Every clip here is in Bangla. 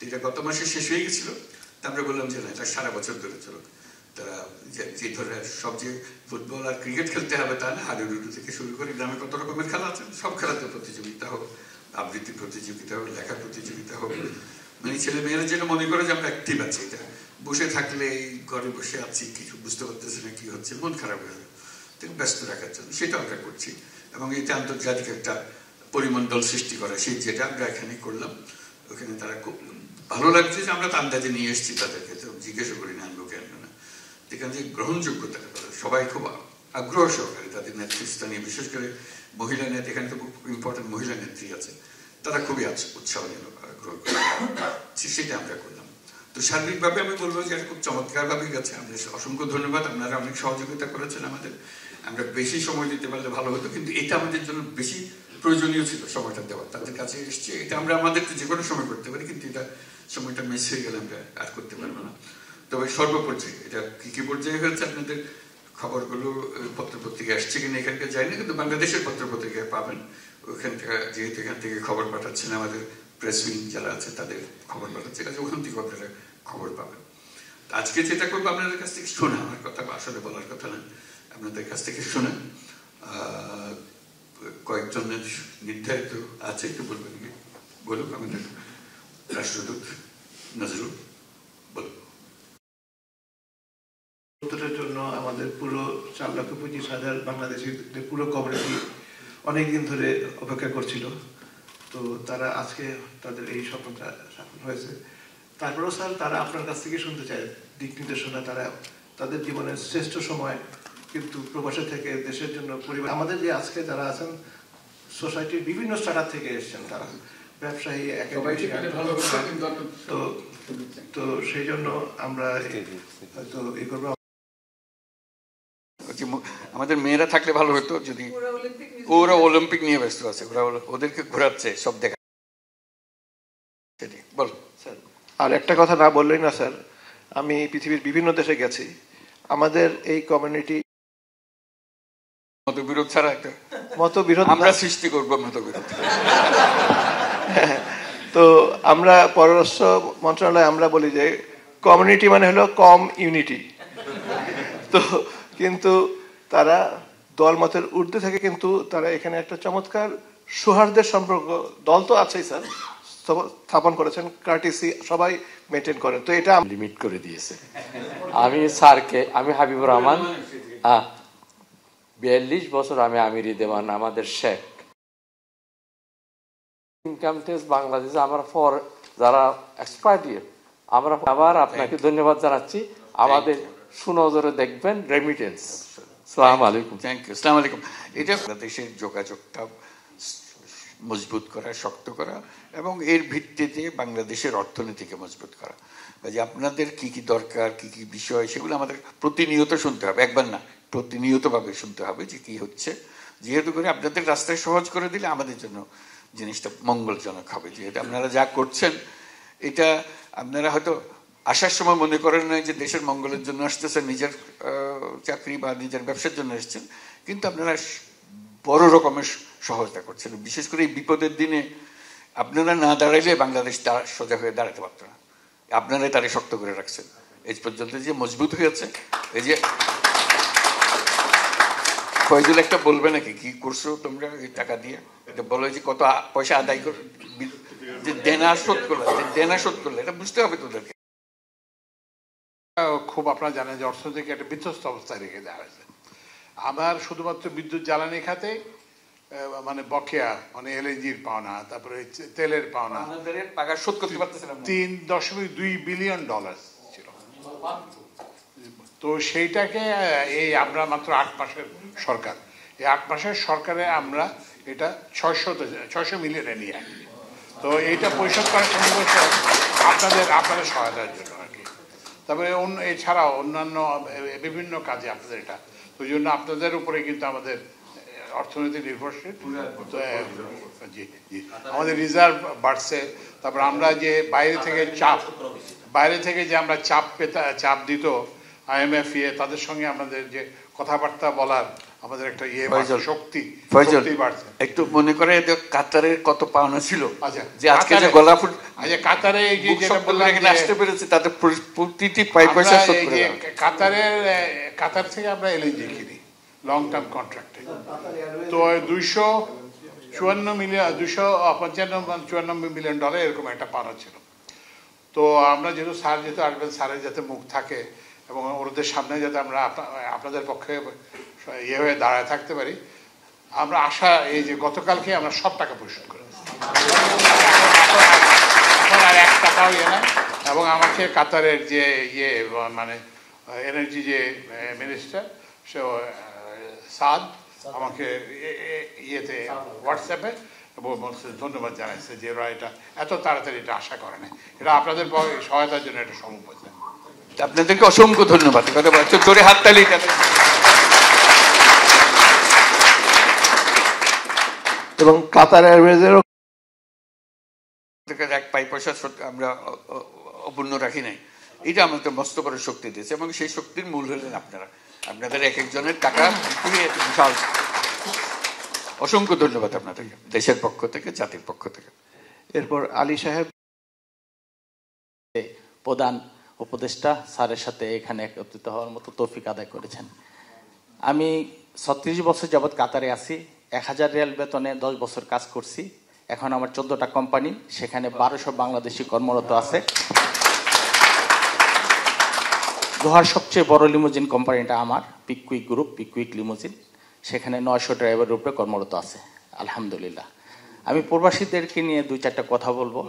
এটা গত মাসে শেষ হয়ে গেছিল। আমরা বললাম যে না, এটা সারা বছর ধরে চলুক। তারা যে ধরে সব যে ফুটবল আর ক্রিকেট খেলতে হবে তা না, হাডুডুডু থেকে শুরু করে গ্রামে কত রকমের খেলা আছে, সব খেলাতে প্রতিযোগিতা হোক, আবৃত্তি প্রতিযোগিতা হোক, লেখা প্রতিযোগিতা হোক। মানে ছেলে মেয়েরা যেটা মনে করে যে আমরা অ্যাক্টিভ আছি, এটা বসে থাকলে ঘরে বসে আছি, কিছু বুঝতে পারতেছি না কি হচ্ছে, মন খারাপ হয়ে যায়, তাকে ব্যস্ত রাখার জন্য সেটা আমরা করছি। এবং এটা আন্তর্জাতিক একটা পরিমণ্ডল সৃষ্টি করা, সেই যেটা আমরা এখানে করলাম। ওখানে তারা খুব ভালো লাগছে যে আমরা তো আন্দাজে নিয়ে এসেছি তাদেরকে, তো জিজ্ঞাসা করি না আনবো কেন না। এখানে যে গ্রহণযোগ্যতা, সবাই খুব আগ্রহ সহকারে তাদের নেতৃস্থানীয়, বিশেষ করে মহিলা নেত্রী, এখানে তো খুব ইম্পর্টেন্ট মহিলা নেত্রী আছে, তারা খুবই উৎসাহ নিল, আগ্রহ করে, সেটা আমরা করলাম। তো সার্বিকভাবে আমি বলবো যে এটা খুব চমৎকারভাবে গেছে। আমাদের অসংখ্য ধন্যবাদ, আপনারা অনেক সহযোগিতা করেছেন আমাদের। আমরা বেশি সময় দিতে পারলে ভালো হতো, কিন্তু এটা আমাদের জন্য বেশি প্রয়োজনীয় ছিল সময়টা দেওয়া। তাদের কাছে এসছে, এটা আমরা আমাদের যে কোনো সময় করতে পারি, কিন্তু এটা সময়টা মিস হয়ে গেলে আমরা আর করতে পারবো না। তবে সর্বপর্যায়ে এটা কি কি পর্যায়ে হয়েছে, আপনাদের খবরগুলো পত্রপত্রিকায় আসছে কিনা এখানকার যাই না, কিন্তু বাংলাদেশের পত্রপত্রিকায় পাবেন। ওখান থেকে যেহেতু এখান থেকে খবর পাঠাচ্ছেন, আমাদের প্রেস উইং যারা আছে তাদের খবর পাঠাচ্ছে, কাজে ওখান থেকে আপনারা খবর পাবেন। আজকে যেটা করবো, আপনাদের কাছ থেকে শোনা, আমার কথা আসলে বলার কথা না, আপনাদের কাছ থেকে শোনা। কয়েকজনের নির্ধারিত আছে, একটু বলবেন কি? বলুক আমাদের রাষ্ট্রদূত নজরুল, বলুন। জন্য আমাদের পুরো 4,25,000 বাংলাদেশের পুরো কমিউনিটি অনেকদিন ধরে অপেক্ষা করছিল। তো তারা আজকে তাদের এই স্বপ্নটা সফল হয়েছে। তারপরেও স্যার, তারা আপনার কাছ থেকে শুনতে চায় দিক নির্দেশনা। তারা তাদের জীবনের শ্রেষ্ঠ সময় কিন্তু প্রবাসে থেকে দেশের জন্য পরিবার, আমাদের যে আজকে যারা আছেন সোসাইটির বিভিন্ন স্টার্টার থেকে এসেছেন, তারা ব্যবসায়ী, তো সেই জন্য আমরা হয়তো এই করবো। আমাদের মেয়েরা থাকলে ভালো হতো, যদি ওরা অলিম্পিক নিয়ে ব্যস্ত আছে, ওরা ওদেরকে ঘোরাচ্ছে সব দেখা। বল স্যার, আর একটা কথা না বললেই না স্যার, আমি পৃথিবীর বিভিন্ন দেশে গেছি, আমাদের এই কমিউনিটি মতবিরোধ ছাড়া একটা মতবিরোধ আমরা সৃষ্টি করবো, মতবিরোধ। তো আমরা পররাষ্ট্র মন্ত্রণালয়ে আমরা বলি যে কমিউনিটি মানে হলো কম ইউনিটি। তো কিন্তু তারা দল মতের ঊর্ধ্বে থেকে, কিন্তু তারা এখানে একটা চমৎকার সৌহার্দ্যের সম্পর্ক, দল তো আছেই স্যার, স্থাপন করেছেন, কার্টিসি সবাই মেনটেন করেন। তো এটা লিমিট করে দিয়েছে। আমি স্যারকে, আমি হাবিবুর রহমান, 42 বছর আমি আমিরি দেওয়ান, আমাদের শেখ ইনকাম ট্যাক্স বাংলাদেশে আমরা ফর যারা এক্সপার্ট, আমরা আবার আপনাকে ধন্যবাদ জানাচ্ছি। আমাদের সুনজরে দেখবেন রেমিটেন্স। আসসালামু আলাইকুম। Thank you. আসসালামু আলাইকুম। এটা বাংলাদেশের যোগাযোগটা মজবুত করা, শক্ত করা, এবং এর ভিত্তিতে বাংলাদেশের অর্থনীতিকে মজবুত করা। যে আপনাদের কি কি দরকার, কি কি বিষয়, সেগুলো আমাদের প্রতিনিয়ত শুনতে হবে, একবার না, প্রতিনিয়তভাবে শুনতে হবে যে কি হচ্ছে। যেহেতু করে আপনাদের রাস্তায় সহজ করে দিলে আমাদের জন্য জিনিসটা মঙ্গলজনক হবে। যেহেতু আপনারা যা করছেন, এটা আপনারা হয়তো আসার সময় মনে করেন না যে দেশের মঙ্গলের জন্য আসতেছেন, নিজের চাকরি বা নিজের ব্যবসার জন্য এসছেন, কিন্তু আপনারা বড় রকমের সহজতা করছেন। বিশেষ করে এই বিপদের দিনে আপনারা না দাঁড়াইলে বাংলাদেশ সোজা হয়ে দাঁড়াতে পারত না, আপনারাই তারা শক্ত করে রাখছেন। এই পর্যন্ত যে মজবুত হয়েছে, এই যে ফয়জুল একটা বলবে নাকি কি করছো তোমরা এই টাকা দিয়ে, এটা বলো যে কত পয়সা আদায় করে, যে দেনা শোধ করলে, দেনা শোধ করলে, এটা বুঝতে হবে তোদেরকে। খুব আপনারা জানেন যে অর্থনীতিকে একটা বিধ্বস্ত অবস্থায় রেখে দেওয়া হয়েছে। আমার শুধুমাত্র বিদ্যুৎ জ্বালানি খাতে মানে বকেয়া, মানে এলএনজির পাওনা, তারপরে তেলের পাওনা 3.2 বিলিয়ন ডলার ছিল। তো সেইটাকে এই আমরা মাত্র 8 মাসের সরকার, এই 8 মাসের সরকারে আমরা এটা 600 মিলিয়নে নিয়ে আসি। তো এইটা পরিশোধ করার সম্ভব আপনাদের সহায়তার জন্য আর কি। তারপরে এছাড়াও অন্যান্য বিভিন্ন কাজে আপনাদের এটা, ওই জন্য আপনাদের উপরে কিন্তু আমাদের অর্থনীতি নির্ভরশীল। জি জি, আমাদের রিজার্ভ বাড়ছে। তারপর আমরা যে বাইরে থেকে যে আমরা চাপ দিত IMF, তাদের সঙ্গে আমাদের যে কথাবার্তা বলার আমাদের একটা ইয়ে ফয়জল, শক্তি ফয়জল, শক্তি বাড়ছে। একটু মনে করে যে কাতারের কত পাওনা ছিল, আচ্ছা, যে আজকে যে গলা ফুট আচ্ছা কাতারে এই যে বুক যেটা শব্দ বললাম করে এখানে যে আসতে পেরেছে, তাদের প্রতিটি পাই পয়সা আমরা শোধ এই করে যে দেওয়া। কাতার থেকে আমরা এলএনজি কিনি লং টার্ম কন্ট্রাক্টে। তো 254 মিলিয়ন ডলার এরকম একটা পাওনা ছিল। তো আমরা যেহেতু স্যার যেহেতু আসবেন, স্যারের যাতে মুখ থাকে এবং ওদের সামনে যাতে আমরা আপনাদের পক্ষে ইয়ে হয়ে দাঁড়ায় থাকতে পারি, আমরা আশা এই যে গতকালকে আমরা সব টাকা পরিশোধ করে এখন আর 1 টাকাও ইয়ে না। এবং আমাকে কাতারের যে ইয়ে মানে এনার্জি যে মিনিস্টার সে সাদ আমাকে ইয়েতে হোয়াটসঅ্যাপে ধন্যবাদ জানাইছে যে ওরা এটা এত তাড়াতাড়ি এটা আশা করে না, এটা আপনাদের সহায়তার জন্য এটা সম্ভব হয়েছে। আপনাদেরকে অসংখ্য ধন্যবাদ, জোরে হাততালি। এবং কাতার এয়ারওয়েজেরও এক পাই পয়সা আমরা অপূর্ণ রাখি নাই, এটা আমাদের মস্ত বড় শক্তি দিয়েছে এবং সেই শক্তির মূল হলেন আপনারা। আপনাদের এক একজনের টাকা বিশাল, অসংখ্য ধন্যবাদ আপনাদেরকে দেশের পক্ষ থেকে, জাতির পক্ষ থেকে। এরপর আলী সাহেব প্রধান উপদেষ্টা স্যারের সাথে এখানে একত্রিত হওয়ার মতো তৌফিক আদায় করেছেন। আমি 36 বছর যাবৎ কাতারে আছি, 1000 রিয়াল বেতনে 10 বছর কাজ করছি। এখন আমার 14টা কোম্পানি, সেখানে 1200 বাংলাদেশি কর্মরত আছে। দোহার সবচেয়ে বড় লিমুজিন কোম্পানিটা আমার, পিকুইক গ্রুপ, পিকুইক লিমুজিন, সেখানে 900 ড্রাইভারের উপরে কর্মরত আছে আলহামদুলিল্লাহ। আমি প্রবাসীদেরকে নিয়ে 2-4টা কথা বলবো।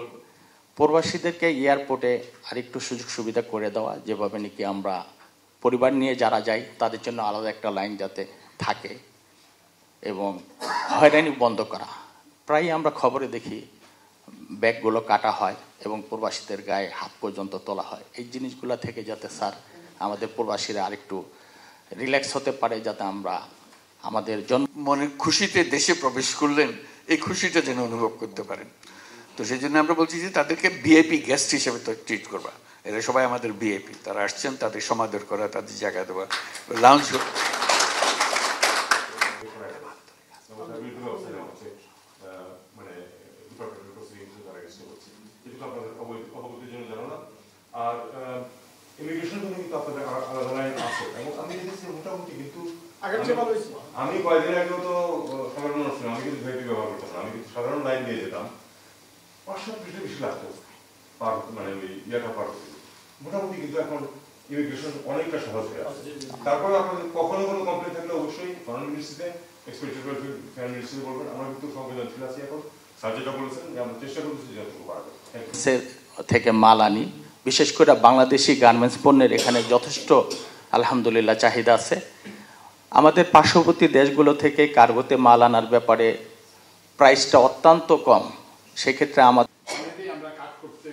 প্রবাসীদেরকে এয়ারপোর্টে আরেকটু সুযোগ সুবিধা করে দেওয়া, যেভাবে নাকি আমরা পরিবার নিয়ে যারা যাই তাদের জন্য আলাদা একটা লাইন যাতে থাকে, এবং হয়রানি বন্ধ করা। প্রায় আমরা খবরে দেখি ব্যাগগুলো কাটা হয় এবং প্রবাসীদের গায়ে হাত পর্যন্ত তোলা হয়। এই জিনিসগুলো থেকে যাতে স্যার আমাদের প্রবাসীরা আরেকটু রিল্যাক্স হতে পারে, যাতে আমরা আমাদের মনের খুশিতে দেশে প্রবেশ করলেন, এই খুশিটা যেন অনুভব করতে পারেন। তো সেই জন্য আমরা বলছি যে তাদেরকে ভিআইপি গেস্ট হিসেবে ট্রিট করবা। এরা সবাই আমাদের ভিআইপি, তারা আসছেন, তাদের সমাদর করা, তাদের জায়গা দেওয়া, লাউঞ্জ। আর ইমিগ্রেশন কিন্তু আপনাদের আলাদা লাইন আছে এবং আমি দেখেছি মোটামুটি, কিন্তু আমি কয়েকদিন আগেও তো সাধারণ মানুষ, আমি কিন্তু ভিআইপি ব্যবহার করতাম না, আমি কিন্তু সাধারণ লাইন দিয়ে যেতাম, 5-7 মিনিট বেশি লাগতো পার, মানে ওই ইয়াটা পার করতে। মোটামুটি কিন্তু এখন ইমিগ্রেশন অনেকটা সহজ হয়ে আছে। তারপরে আপনাদের কখনো কোনো কমপ্লেন থাকলে অবশ্যই ফরেন মিনিস্ট্রিতে, এক্সপেক্টেড ফরেন মিনিস্ট্রিতে বলবেন। আমরা কিন্তু সংবেদনশীল আছি এখন, স্যার যেটা বলেছেন যে আমরা চেষ্টা করতেছি যতটুকু পারবো থেকে মাল আনি। বিশেষ করে বাংলাদেশি গার্মেন্টস পণ্যের এখানে যথেষ্ট আলহামদুলিল্লাহ চাহিদা আছে। আমাদের পার্শ্ববর্তী দেশগুলো থেকে কার্গোতে মাল আনার ব্যাপারে প্রাইসটা অত্যন্ত কম। সেক্ষেত্রে আমরা কাজ করতে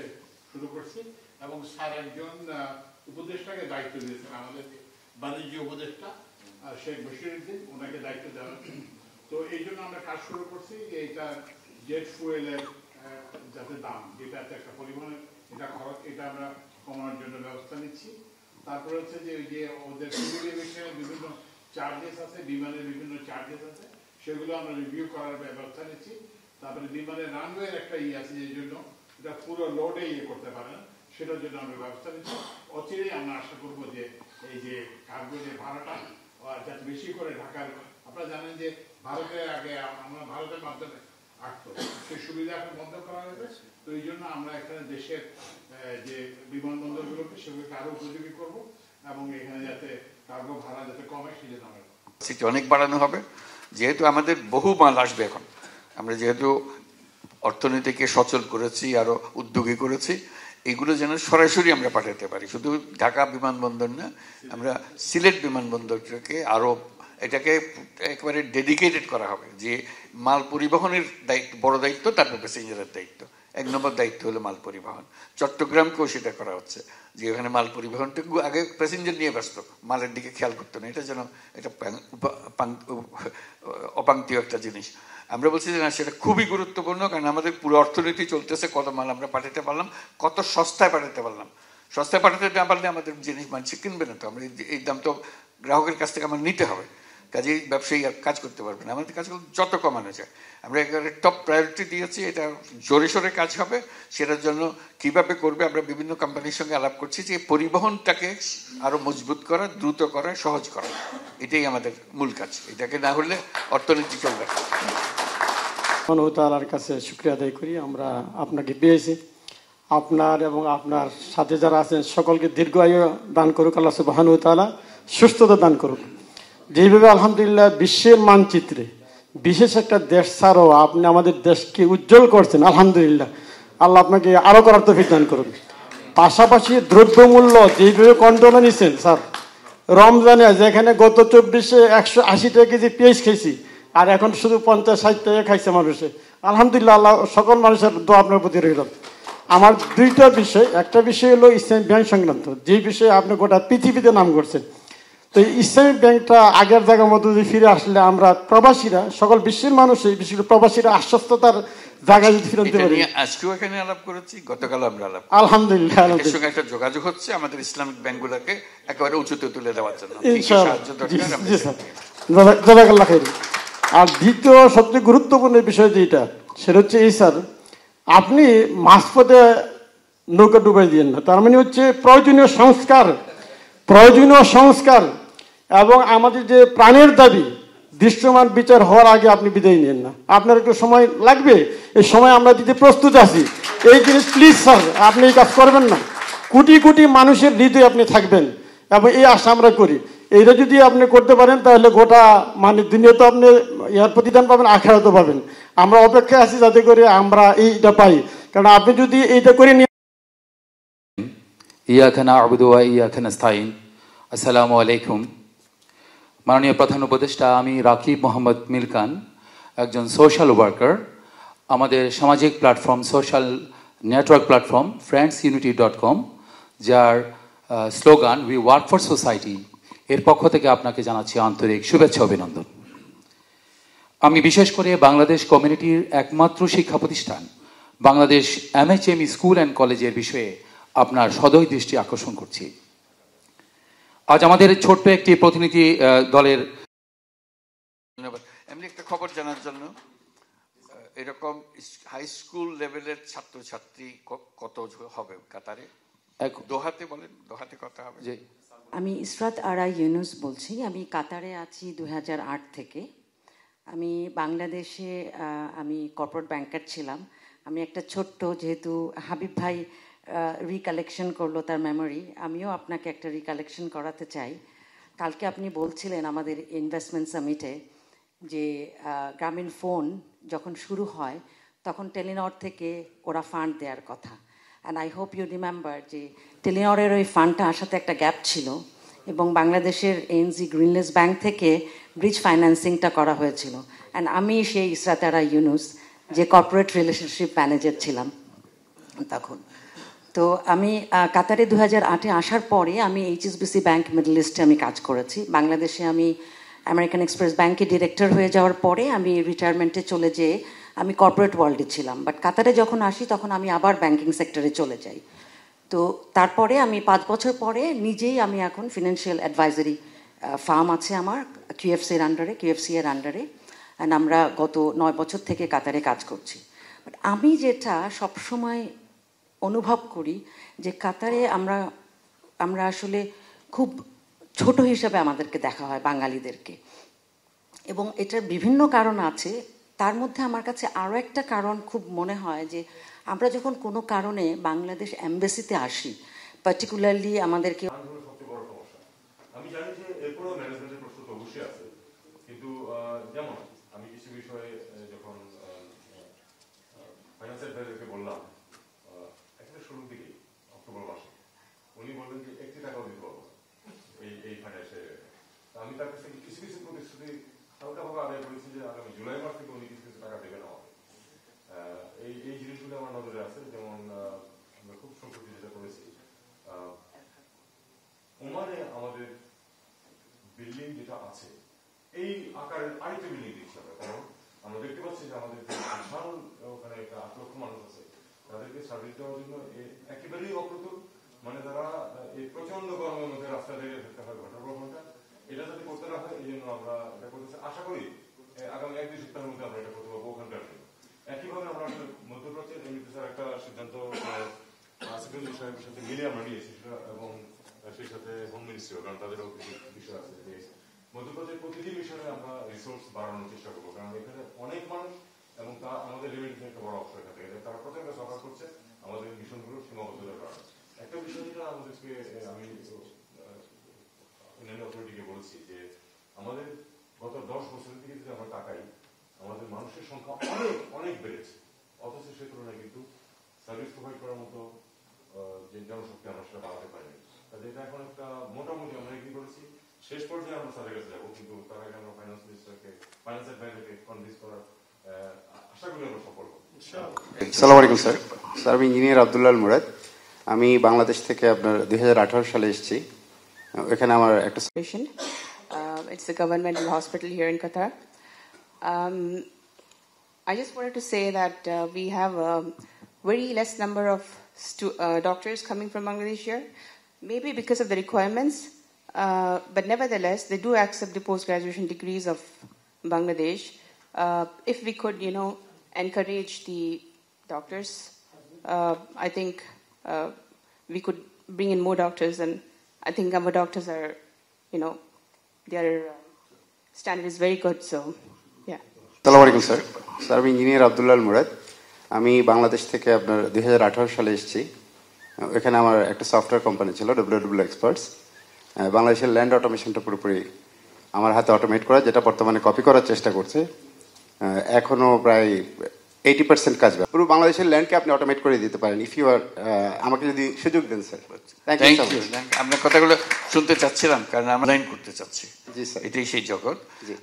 শুরু করছি এবং স্যার একজন উপদেষ্টাকে দায়িত্ব দিয়েছেন, আমাদের বাণিজ্য উপদেষ্টা শেখ বশিরউদ্দিন, ওনাকে দায়িত্ব দেওয়া। তো এই জন্য আমরা কাজ শুরু করছি যে এটা জেট ফুয়েলের যাতে দাম, যেটা একটা পরিবহনের এটা খরচ, এটা আমরা কমানোর জন্য ব্যবস্থা নিচ্ছি। তারপরে হচ্ছে যে ওই যে ওদের সিভিল এভিয়েশনের বিভিন্ন চার্জেস আছে, বিমানের বিভিন্ন চার্জেস আছে, সেগুলো আমরা রিভিউ করার ব্যবস্থা নিচ্ছি। তারপরে বিমানের রানওয়ের একটা আছে, যে জন্য এটা পুরো লোডে করতে পারে না, সেটার জন্য আমরা ব্যবস্থা নিচ্ছি। অচিরেই আমরা আশা করবো যে এই যে কার্গো যে ভাড়াটা যাতে বেশি করে ঢাকার, আপনারা জানেন যে ভারতের আগে আমরা ভারতের মাধ্যমে আসতো, সেই সুবিধা এখন বন্ধ করা হয়েছে। তো এই জন্য আমরা এখানে দেশের যে বিমানবন্দরগুলোকে সেগুলোকে আরো উপযোগী করব এবং এখানে যাতে কার্গো ভাড়া যাতে কমে সেই জন্য আমরা অনেক বাড়ানো হবে। যেহেতু আমাদের বহু মাল আসবে এখন, আমরা যেহেতু অর্থনীতিকে সচল করেছি, আরো উদ্যোগী করেছি, এগুলো যেন সরাসরি আমরা পাঠাতে পারি। শুধু ঢাকা বিমানবন্দর না, আমরা সিলেট বিমানবন্দরটাকে আরো এটাকে একেবারে ডেডিকেটেড করা হবে, যে মাল পরিবহনের দায়িত্ব, বড় দায়িত্ব, তারপর প্যাসেঞ্জারের দায়িত্ব। 1 নম্বর দায়িত্ব হলো মাল পরিবহন। চট্টগ্রামকেও সেটা করা হচ্ছে, যে ওখানে মাল পরিবহনটা আগে প্যাসেঞ্জার নিয়ে ব্যস্ত, মালের দিকে খেয়াল করতো না। এটা যেন এটা অপাঙ্ক্তীয় একটা জিনিস। আমরা বলছি যে না, সেটা খুবই গুরুত্বপূর্ণ, কারণ আমাদের পুরো অর্থনীতি চলতেছে, কত মাল আমরা পাঠাতে পারলাম, কত সস্তায় পাঠাতে পারলাম। সস্তায় পাঠাতে না পারলে আমাদের জিনিস মানুষ কিনবে না, তো আমরা এই দাম তো গ্রাহকের কাছ থেকে আমার নিতে হবে। কাজেই ব্যবসায়ী আর কাজ করতে পারবে না। আমাদের কাজগুলো যত কমানো যায়, আমরা একেবারে টপ প্রায়োরিটি দিয়েছি। এটা জোরে সোরে কাজ হবে, সেটার জন্য কিভাবে করবে আমরা বিভিন্ন কোম্পানির সঙ্গে আলাপ করছি যে পরিবহনটাকে আরো মজবুত করা, দ্রুত করা, সহজ করা, এটাই আমাদের মূল কাজ। এটাকে না হলে অর্থনীতি চলবে না। তাআলার কাছে শুকরিয়া আদায় করি, আমরা আপনাকে পেয়েছি। আপনার এবং আপনার সাথে যারা আছেন সকলকে দীর্ঘ আয়ু দান করুক আল্লাহ সুবহানাহু ওয়া তাআলা, সুস্থতা দান করুক। যেভাবে আলহামদুলিল্লাহ বিশ্বের মানচিত্রে বিশেষ একটা দেশ ছাড়াও আপনি আমাদের দেশকে উজ্জ্বল করছেন, আলহামদুলিল্লাহ, আল্লাহ আপনাকে আরো করার তৌফিক দান করুন। পাশাপাশি দ্রব্যমূল্য যেভাবে কন্ট্রোলে নিচ্ছেন স্যার, রমজানে যেখানে গত 24-এ 180 টাকা কেজি পেঁয়াজ খেয়েছি, আর এখন শুধু 50-60 টাকা খাইছে মানুষে, আলহামদুলিল্লাহ, আল্লাহ সকল মানুষের দোয়া আপনার প্রতি রইল। আমার দুইটা বিষয়, একটা বিষয় হলো ইসলামিক ব্যাংক সংক্রান্ত, যে বিষয়ে আপনি গোটা পৃথিবীতে নাম করছেন। তো ইসলামিক ব্যাংকটা আগের জায়গার মধ্যে যদি ফিরে আসলে আমরা প্রবাসীরা, সকল বিশ্বের মানুষই, বিশেষ করে প্রবাসীরা আশ্বস্ততার জায়গায় যদি ফিরে পারি। আজকেও এখানে আলাপ করেছি, গতকাল আমরা আলাপ, আলহামদুলিল্লাহ, এর সঙ্গে একটা যোগাযোগ হচ্ছে আমাদের ইসলামিক ব্যাংকগুলোকে একেবারে উঁচুতে তুলে দেওয়ার জন্য। জাযাকাল্লাহ খাইর। আর দ্বিতীয় সবচেয়ে গুরুত্বপূর্ণ বিষয় যেটা, সেটা হচ্ছে এই স্যার, আপনি মাঝপথে নৌকা ডুবাই দিয়েন না। তার মানে হচ্ছে প্রয়োজনীয় সংস্কার এবং আমাদের যে প্রাণের দাবি দৃশ্যমান বিচার হওয়ার আগে আপনি বিদায় নেন না। আপনার একটু সময় লাগবে, এই সময় আমরা দিতে প্রস্তুত আছি। এই জিনিস প্লিজ স্যার আপনি এই কাজ করবেন না। কোটি কোটি মানুষের হৃদয়ে আপনি থাকবেন এবং এই আশা আমরা করি। এইটা যদি আপনি করতে পারেন তাহলে গোটা মানে দুনিয়াতে আপনি ইয়ার প্রতিদান পাবেন, আখিরাতেও পাবেন। আমরা অপেক্ষায় আছি যাতে করে আমরা এইটা পাই, কারণ আপনি যদি এইটা করে নিয়ে। ইয়াকা না'বুদু ওয়া ইয়াকা নাস্তাইন। আসসালামু আলাইকুম। মাননীয় প্রধান উপদেষ্টা, আমি রাকিব মোহাম্মদ মিলকান, একজন সোশ্যাল ওয়ার্কার। আমাদের সামাজিক platform, social network platform friendsunity.com, যার slogan we work for society, এর পক্ষ থেকে আপনাকে জানাচ্ছি আন্তরিক শুভেচ্ছা অভিনন্দন। আমি বিশেষ করে বাংলাদেশ কমিউনিটির একমাত্র শিক্ষা প্রতিষ্ঠান বাংলাদেশ MHME স্কুল অ্যান্ড কলেজের বিষয়ে আপনার সদয় দৃষ্টি আকর্ষণ করছি। আজ আমাদের ছোট্ট একটি প্রতিনিধি দলের এমনি একটা খবর জানার জন্য, এরকম হাই স্কুল লেভেলের ছাত্রছাত্রী কত হবে কাতারে? দোহাতে বলেন, দোহাতে কত হবে? আমি ইসরাত আরা ইউনুস বলছি। আমি কাতারে আছি 2008 থেকে। আমি বাংলাদেশে আমি কর্পোরেট ব্যাংকার ছিলাম। আমি একটা ছোট্ট, যেহেতু হাবিব ভাই রিকালেকশন করলো তার মেমোরি, আমিও আপনাকে একটা রিকালেকশন করাতে চাই। কালকে আপনি বলছিলেন আমাদের ইনভেস্টমেন্ট সামিটে যে গ্রামীণ ফোন যখন শুরু হয় তখন টেলিনর থেকে ওরা ফান্ড দেওয়ার কথা। And I hope you remember যে টেলিনরের ওই ফান্ডটা আসাতে একটা গ্যাপ ছিল এবং বাংলাদেশের ANZ গ্রিনলেস ব্যাংক থেকে ব্রিজ ফাইন্যান্সিংটা করা হয়েছিল। অ্যান্ড আমি সেই ইসরাত আরা ইউনুস, যে কর্পোরেট রিলেশনশিপ ম্যানেজার ছিলাম তখন। তো আমি কাতারে 2008-এ আসার পরে আমি HSBC ব্যাংক মিডল ইস্টে আমি কাজ করেছি। বাংলাদেশে আমি আমেরিকান এক্সপ্রেস ব্যাংকে ডিরেক্টর হয়ে যাওয়ার পরে আমি রিটায়ারমেন্টে চলে যেয়ে আমি কর্পোরেট ওয়ার্ল্ডে ছিলাম। বাট কাতারে যখন আসি তখন আমি আবার ব্যাংকিং সেক্টরে চলে যাই। তো তারপরে আমি 5 বছর পরে নিজেই আমি এখন ফিনান্সিয়াল অ্যাডভাইজারি ফার্ম আছে আমার QFC এর আন্ডারে। অ্যান্ড আমরা গত 9 বছর থেকে কাতারে কাজ করছি। বাট আমি যেটা সবসময় অনুভব করি যে কাতারে আমরা আসলে খুব ছোট হিসাবে আমাদেরকে দেখা হয় বাঙালিদেরকে, এবং এটার বিভিন্ন কারণ আছে। তার মধ্যে আমার কাছে আরও একটা কারণ খুব মনে হয় যে আমরা যখন কোনো কারণে বাংলাদেশ এমবেসিতে আসি, পার্টিকুলারলি আমাদেরকে, আমি জানি যে এরপরও ম্যানেজমেন্টের প্রশ্ন তো অবশ্যই আছে, কিন্তু যেমন আমি কিছু বিষয়ে যখন ফাইন্যান্স অ্যাডভাইজারকে বললাম একেবারে শুরুর দিকে অক্টোবর মাসে, উনি বললেন যে 1 টাকাও দিতে পারবো এই ফাইন্যান্সের। আমি তার কাছ থেকে কিছু কিছু প্রতিশ্রুতি হালকাভাবে আদায় করেছি যে আগামী জুলাই মাস থেকে উনি কিছু কিছু টাকা দেবেন আমাকে। এই জিনিসগুলো আমার নজরে আছে। যেমন আমরা খুব সম্প্রতি যেটা করেছি, ওমানে আমাদের বিল্ডিং যেটা আছে এই আকারের আরেকটা বিল্ডিং দিচ্ছে আমরা, কারণ আমরা দেখতে পাচ্ছি যে আমাদের বিশাল ওখানে 8 লক্ষ মানুষ আছে, তাদেরকে সার্ভিস দেওয়ার জন্য একেবারেই অপ্রতুল। মানে তারা এই প্রচন্ড গরমের মধ্যে রাস্তা দিয়ে থাকতে হয় ঘন্টার পর ঘন্টা, এটা যাতে করতে না হয় এই জন্য আমরা এটা করতে আশা করি আগামী 1-2 সপ্তাহের মধ্যে আমরা এটা করতে পারবো ওখানকার জন্য। একইভাবে আমরা মধ্যপ্রাচ্যের এমনিতে স্যার একটা সিদ্ধান্ত সেক্রেটারি সাহেবের সাথে মিলে আমরা নিয়েছি সেটা, এবং সেই সাথে হোম মিনিস্ট্রিও, কারণ তাদেরও কিছু বিষয় আছে যে মধ্যপ্রাচ্যের প্রতিটি মিশনে আমরা রিসোর্স বাড়ানোর চেষ্টা করবো, কারণ এখানে অনেক মানুষ এবং তা আমাদের রেমিটেন্স একটা বড় অংশ এখান থেকে তারা প্রত্যেকটা সফর করছে আমাদের মিশনগুলো সীমাবদ্ধতার কারণে। একটা বিষয় যেটা আমাদেরকে আমি অন্যান্য অথরিটিকে বলেছি যে আমাদের গত 10 বছরের দিকে যদি আমরা তাকাই আমাদের মানুষের সংখ্যা অনেক অনেক বেড়েছে, অথচ সে তুলনায় কিন্তু সার্ভিস প্রোভাইড করার মতো যে জনশক্তি আমরা সেটা বাড়াতে পারিনি। তাহলে এটা এখন একটা মোটামুটি আমরা এগ্রি করেছি, শেষ পর্যায়ে আমরা স্যারের কাছে যাবো, কিন্তু তার আগে আমরা ফাইন্যান্স মিনিস্টারকে, ফাইন্যান্স অ্যাডভাইজারকে কনভিন্স করার আশা করি আমরা সফল হবো। আসসালামু আলাইকুম স্যার। স্যার আমি ইঞ্জিনিয়ার আব্দুল্লাহ মুরাদ। আমি বাংলাদেশ থেকে আপনার 2018 সালে এসেছি। এখানে আমার একটা it's the governmental hospital here in Qatar. I just wanted to say that we have a very less number of doctors coming from Bangladesh here, maybe because of the requirements, but nevertheless they do accept the post-graduation degrees of Bangladesh. If we could, encourage the doctors, I think we could bring in more doctors, and I think our doctors are, their standard is very good, so yeah. আসসালামু আলাইকুম স্যার। স্যার আমি ইঞ্জিনিয়ার আব্দুল্লাহ মুরাদ। আমি বাংলাদেশ থেকে আপনার 2018 সালে এসেছি। এখানে আমার একটা সফটওয়্যার কোম্পানি ছিল WW এক্সপার্টস। বাংলাদেশের ল্যান্ড অটোমেশনটা পুরোপুরি আমার হাতে অটোমেট করা, যেটা বর্তমানে কপি করার চেষ্টা করছে। এখনো প্রায় 80% কাজ। পুরো বাংলাদেশের ল্যান্ডকে আপনি অটোমেট করে দিতে পারেন ইফ ইউ আর, আমাকে যদি সুযোগ দেন স্যার। Thank you. আপনার কথাগুলো শুনতে চাচ্ছিলাম, কারণ আমরা লাইন করতে চাচ্ছি। জি স্যার, এটাই সেই জগৎ।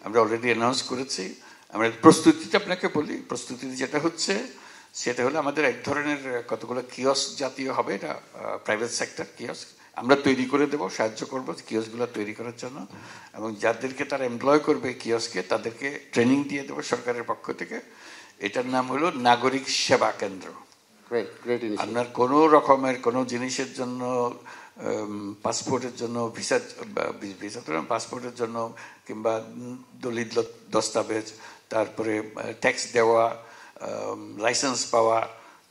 আমরা অলরেডি অ্যানাউন্স করেছি। আমরা প্রস্তুতিটা আপনাকে বলি, প্রস্তুতি যেটা হচ্ছে সেটা হলো আমাদের এক ধরনের কতগুলো কিয়স্ক জাতীয় হবে, এটা প্রাইভেট সেক্টর কিয়স্ক আমরা তৈরি করে দেবো, সাহায্য করবো কিয়স্কগুলো তৈরি করার জন্য, এবং যাদেরকে তারা এমপ্লয় করবে কিয়স্কে তাদেরকে ট্রেনিং দিয়ে দেবো সরকারের পক্ষ থেকে। এটার নাম হলো নাগরিক সেবা কেন্দ্র। আপনার কোনো রকমের কোনো জিনিসের জন্য, পাসপোর্টের জন্য, ভিসা পাসপোর্টের জন্য, কিংবা দলিল দস্তাবেজ, তারপরে ট্যাক্স দেওয়া, লাইসেন্স পাওয়া,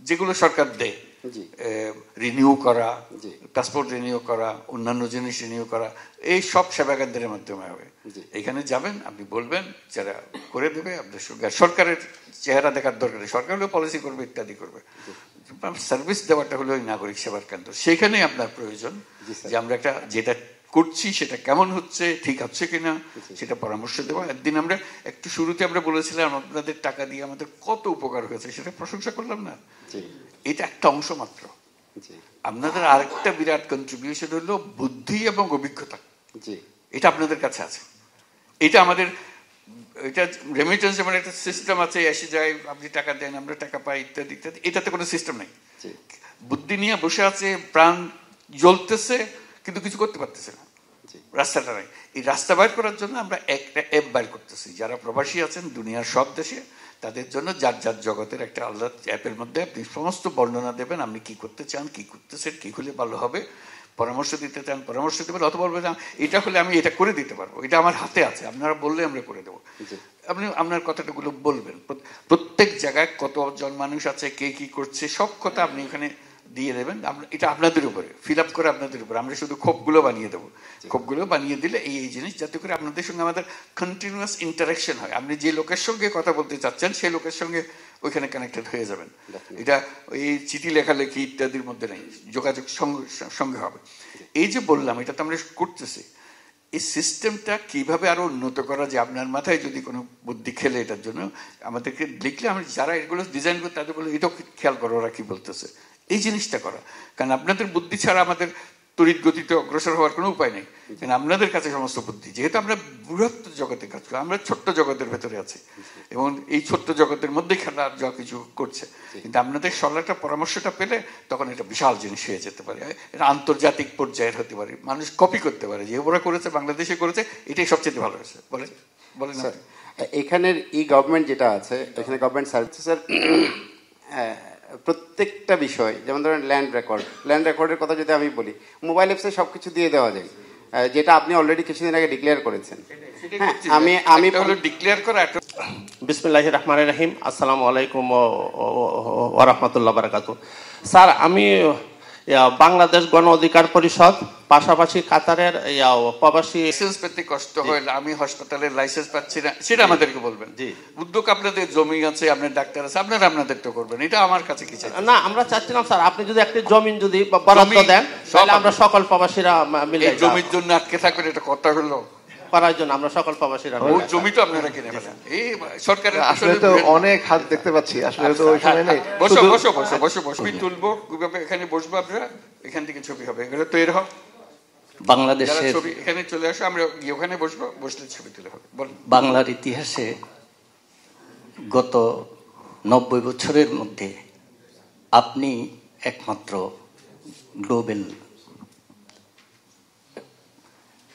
যেগুলো সরকার দেয়, রিনিউ করা, পাসপোর্ট রিনিউ করা, অন্যান্য জিনিস রিনিউ করা, এই সব সেবা কেন্দ্রের মাধ্যমে হবে। এখানে যাবেন, আপনি বলবেন, যারা করে দেবে আপনার সরকারের চেহারা দেখার দরকার নেই, সরকার হলেও পলিসি করবে, ইত্যাদি করবে। সার্ভিস দেওয়াটা হলো ওই নাগরিক সেবার কেন্দ্র। সেখানেই আপনার প্রয়োজন যে আমরা একটা যেটা করছি সেটা কেমন হচ্ছে, ঠিক হচ্ছে কিনা সেটা পরামর্শ দেওয়া। একদিন আমরা একটু শুরুতে আমরা বলেছিলাম আপনাদের টাকা দিয়ে আমাদের কত উপকার হয়েছে, সেটা প্রশংসা করলাম না? এটা একটা অংশ মাত্র। আপনাদের আরেকটা বিরাট কন্ট্রিবিউশন হলো বুদ্ধি এবং অভিজ্ঞতা। এটা আপনাদের কাছে আছে। এটা আমাদের, এটা রেমিটেন্স যেমন একটা সিস্টেম আছে, এসে যায়, আপনি টাকা দেন, আমরা টাকা পাই, ইত্যাদি ইত্যাদি। এটাতে কোনো সিস্টেম নেই। বুদ্ধি নিয়ে বসে আছে, প্রাণ জ্বলতেছে, কিন্তু কিছু করতে পারতেছে না, রাস্তাটা নাই। এই রাস্তা বাইর করার জন্য আমরা একটা অ্যাপ বাইর করতেছি। যারা প্রবাসী আছেন দুনিয়ার সব দেশে, তাদের জন্য যার যার জগতের একটা আলাদা অ্যাপের মধ্যে আপনি সমস্ত বর্ণনা দেবেন, আপনি কি করতে চান, কি করতেছেন, কি হলে ভালো হবে, পরামর্শ দিতে চান পরামর্শ দেবেন, অথবা বলবেন এটা হলে আমি এটা করে দিতে পারবো, এটা আমার হাতে আছে, আপনারা বললে আমরা করে দেবো। আপনি আপনার কথাটাগুলো বলবেন, প্রত্যেক জায়গায় কতজন মানুষ আছে, কে কি করছে, সব কথা আপনি এখানে দিয়ে দেবেন। এটা আপনাদের উপরে, ফিল আপ করে আপনাদের উপরে। আমরা শুধু ক্ষোভগুলো বানিয়ে দেবো। ক্ষোভগুলো বানিয়ে দিলে এই জিনিস, যাতে করে আপনাদের সঙ্গে আমাদের কন্টিনিউয়াস ইন্টারাকশন হয়। আপনি যে লোকের সঙ্গে কথা বলতে চাচ্ছেন সেই লোকের সঙ্গে ওইখানে কানেক্টেড হয়ে যাবেন। এটা এই চিঠি লেখালেখি ইত্যাদির মধ্যে নেই, যোগাযোগ সঙ্গে হবে। এই যে বললাম, এটা তো আমরা করতেছি। এই সিস্টেমটা কিভাবে আরো উন্নত করা যায়, আপনার মাথায় যদি কোনো বুদ্ধি খেলে এটার জন্য আমাদেরকে লিখলে, আমরা যারা এগুলো ডিজাইন করি তাদের বলে এটাও খেয়াল করো ওরা কি বলতেছে, এই জিনিসটা করা। কারণ আপনাদের বুদ্ধি ছাড়া আমাদের তড়িৎ গতিতে অগ্রসর হওয়ার কোনো উপায় নেই। কারণ আপনাদের কাছে সমস্ত বুদ্ধি, যেহেতু আমরা বৃহত্তর জগতে কাজ করি, আমরা ছোট্ট জগতের ভেতরে আছি এবং এই ছোট্ট জগতের মধ্যে খেলা যা কিছু করছে, কিন্তু আপনাদের সরলটা পরামর্শটা পেলে তখন এটা বিশাল জিনিস হয়ে যেতে পারে। এটা আন্তর্জাতিক পর্যায়ের হতে পারে, মানুষ কপি করতে পারে, যে ওরা করেছে বাংলাদেশে করেছে, এটাই সবচেয়ে ভালো হয়েছে। বলেন এখানের ই গভর্নমেন্ট যেটা আছে, এখানে গভর্নমেন্ট সার্ভিসের প্রত্যেকটা বিষয়, যেমন ধরেন ল্যান্ড রেকর্ডের কথা যদি আমি বলি, মোবাইল অ্যাপসে সব কিছু দিয়ে দেওয়া যায়। যেটা আপনি অলরেডি কিছুদিন আগে ডিক্লেয়ার করেছেন। হ্যাঁ, আমি ডিক্লেয়ার করা। বিসমিল্লাহির রহমানির রহিম। আসসালামু আলাইকুম ওয়া রাহমাতুল্লাহি ওয়া বারাকাতুহু। স্যার, আমি বাংলাদেশ গণ অধিকার পরিষদ, পাশাপাশি কাতারের প্রবাসী। লাইসেন্স পেতে কষ্ট হয়, আমি হাসপাতালের লাইসেন্স পাচ্ছি না, সেটা আমাদেরকে বলবেন। জি, উদ্যোগ আপনাদের জমি আছে, আপনার ডাক্তার আছে, আপনারা আপনাদের তো করবেন, এটা আমার কাছে কি চাই না। আমরা চাচ্ছিলাম স্যার, আপনি যদি একটা জমিন যদি বরাদ্দ দেন তাহলে আমরা সকল প্রবাসীরা মিলে জমির জন্য আটকে থাকবেন, এটা কথা হলো করার জন্য আমরা সকল প্রবাসীরা। ওই জমি তো আপনারা কিনে ফেলেন। এই সরকারের আসলে তো অনেক হাত দেখতে পাচ্ছি, আসলে তো ওই সময় নেই। বসো বসো বসো বসো বসো, ছবি তুলবো, এখানে বসবো, আপনারা এখান থেকে ছবি হবে, এগুলো তৈরি হোক। বাংলাদেশের ছবি এখানে চলে আসো, আমরা ওখানে বসবো, বসলে ছবি তুলে হবে। বাংলার ইতিহাসে গত 90 বছরের মধ্যে আপনি একমাত্র গ্লোবাল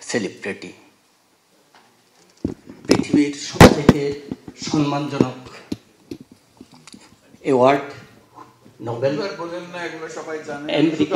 সেলিব্রিটি, পৃথিবীর সবথেকে সম্মানজনক অ্যাওয়ার্ড নোবেল বলেন না, এগুলো সবাই জানে। আমেরিকা